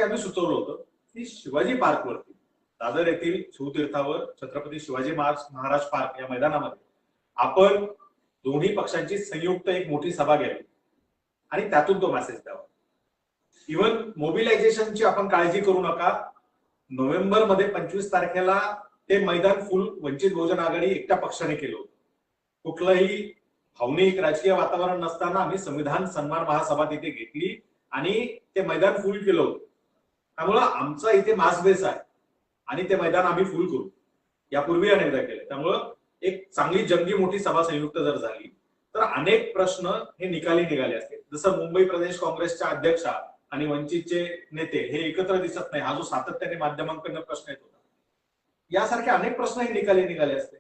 यासाठी आम्ही सुचवलं होतं की शिवाजी पार्कवरती, दादर येथील शिवतीर्थावर छत्रपती शिवाजी महाराज पार्क या मैदानामध्ये आपण दोन्ही पक्षांची संयुक्त एक मोठी सभा घ्यावी आणि त्यातून तो मेसेज द्यावा. इव्हन मोबिलायझेशनची आपण काळजी करू नका. नोव्हेंबर मध्ये 25 तारखेला ते मैदान फुल वंचित बहुजन आघाडी एकट्या पक्षाने केलं होतं. कुठलंही भावनिक राजकीय वातावरण नसताना आम्ही संविधान सन्मान महासभा तिथे घेतली आणि ते मैदान फुल केलं होतं. त्यामुळं आमचा इथे मास बेस आहे आणि ते मैदान आम्ही फुल करू. यापूर्वी अनेकदा केले. त्यामुळं एक चांगली जंगी मोठी सभा संयुक्त जर झाली तर अनेक प्रश्न हे निकाली निघाले असते. जसं मुंबई प्रदेश काँग्रेसच्या अध्यक्षा आणि वंचितचे नेते हे एकत्र दिसत नाही, हा जो सातत्याने माध्यमांकडून प्रश्न येत होता, यासारखे अनेक प्रश्न हे निकाली निघाले असते.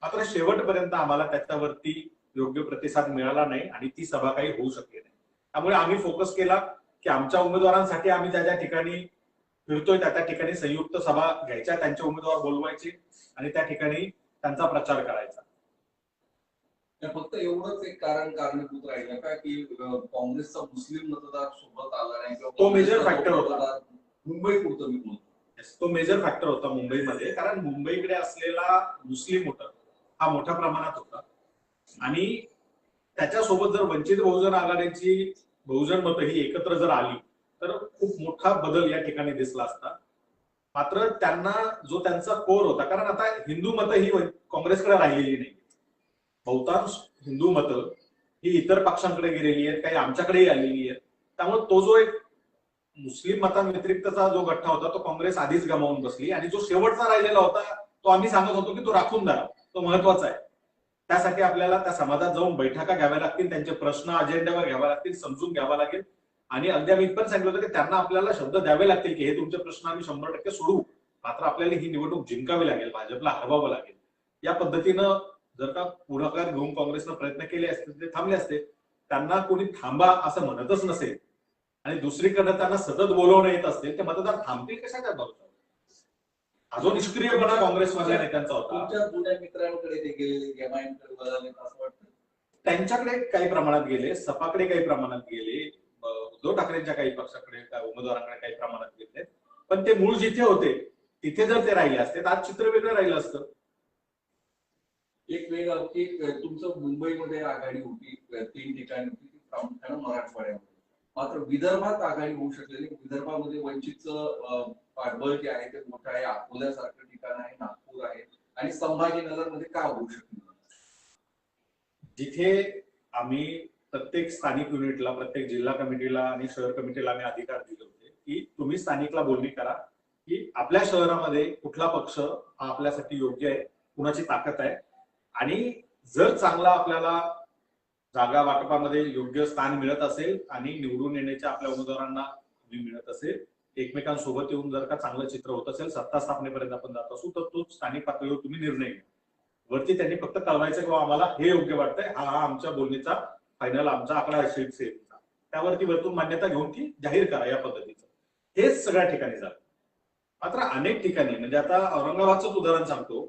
मात्र शेवटपर्यंत आम्हाला त्याच्यावरती योग्य प्रतिसाद मिळाला नाही आणि ती सभा काही होऊ शकली नाही. त्यामुळे आम्ही फोकस केला की आमच्या उमेदवारांसाठी आम्ही ज्या ठिकाणी फिरतोय त्या ठिकाणी संयुक्त सभा घ्यायच्या, त्यांचे उमेदवार बोलवायचे आणि त्या ठिकाणी त्यांचा प्रचार करायचा. फक्त एवढंच एक कारणीभूत राहिलं का की काँग्रेसचा मुस्लिम मतदार सोबत आला नाही, तो मेजर फॅक्टर होता. मुंबई पुरतं मी बोलतो, तो मेजर फॅक्टर होता मुंबईमध्ये, कारण मुंबईकडे असलेला मुस्लिम वोटर हा मोठ्या प्रमाणात होता आणि त्याच्यासोबत जर वंचित बहुजन आघाडीची बहुजन मतं ही एकत्र जर आली तर खूप मोठा बदल या ठिकाणी दिसला असता. मात्र त्यांना जो त्यांचा कोर होता, कारण आता हिंदू मतं ही काँग्रेसकडे राहिलेली नाही. बहुतांश हिंदू मतं ही इतर पक्षांकडे गेलेली आहेत, काही आमच्याकडेही आलेली आहेत. त्यामुळे तो जो एक मुस्लिम मतांव्यतिरिक्तचा जो गठ्ठा होता तो काँग्रेस आधीच गमावून बसली आणि जो शेवटचा राहिलेला होता तो आम्ही सांगत होतो की तो राखून धरा, तो महत्वाचा आहे. त्यासाठी आपल्याला त्या समाजात जाऊन बैठका घ्याव्या लागतील, त्यांचे प्रश्न अजेंड्यावर घ्यावे लागतील, समजून घ्यावा लागेल आणि अगदी आम्ही इथपर्यंत सांगितलं होतं की त्यांना आपल्याला शब्द द्यावे लागतील की हे तुमचे प्रश्न आम्ही 100% सोडवू, मात्र आपल्याला ही निवडणूक जिंकावी लागेल, भाजपला हरवावं लागेल. या पद्धतीनं जर का पुढाकार घेऊन काँग्रेसनं प्रयत्न केले असते ते थांबले असते. त्यांना कोणी थांबा असं म्हणतच नसेल आणि दुसरीकडे त्यांना सतत बोलवणं येत असतील, ते मतदार थांबतील कशाच्या भरोशावर? हा जो निष्क्रियपणा काँग्रेसमधल्या नेत्यांचा होता. तुमच्या जुन्या मित्रांकडे ते गेले, एमआयएमकडे वळाले असं वाटतं? त्यांच्याकडे काही प्रमाणात गेले, सपाकडे काही प्रमाणात गेले, उद्धव ठाकरेंच्या काही पक्षाकडे उमेदवारांकडे काही प्रमाणात गेले. पण ते मूळ जिथे होते तिथे जर ते राहिले असते तर आज चित्र वेगळं राहिलं असतं. एक वेळ की तुमचं मुंबईमध्ये आघाडी होती, 3 ठिकाणी होती, प्रामुख्यानं मराठवाड्यामध्ये. मात्र विदर्भात आघाडी होऊ शकलेली. विदर्भामध्ये वंचितचं पाठबळ जे आहे ते मोठं आहे. अकोल्यासारखं ठिकाण आहे, नागपूर आहे आणि संभाजीनगरमध्ये का होऊ शकले? जिथे आम्ही प्रत्येक स्थानिक युनिटला, प्रत्येक जिल्हा कमिटीला आणि शहर कमिटीला आम्ही अधिकार दिले होते की तुम्ही स्थानिकला बोलणी करा की आपल्या शहरामध्ये कुठला पक्ष हा आपल्यासाठी योग्य आहे, कुणाची ताकद आहे आणि जर चांगला आपल्याला जागा वाटपामध्ये योग्य स्थान मिळत असेल आणि निवडून येण्याच्या आपल्या उमेदवारांना मिळत असेल, एकमेकांसोबत येऊन जर का चांगलं चित्र होत असेल, सत्ता स्थापनेपर्यंत आपण जात असू, तर तो स्थानिक पातळीवर तुम्ही निर्णय घ्या. वरती त्यांनी फक्त कळवायचं किंवा आम्हाला हे योग्य वाटतंय, हा आमच्या बोलणीचा फायनल आमचा आकडा असेल सेलचा, त्यावरती वरतून मान्यता घेऊन ती जाहीर करा. या पद्धतीचं हेच सगळ्या ठिकाणी झालं. मात्र अनेक ठिकाणी, म्हणजे आता औरंगाबादचं उदाहरण सांगतो,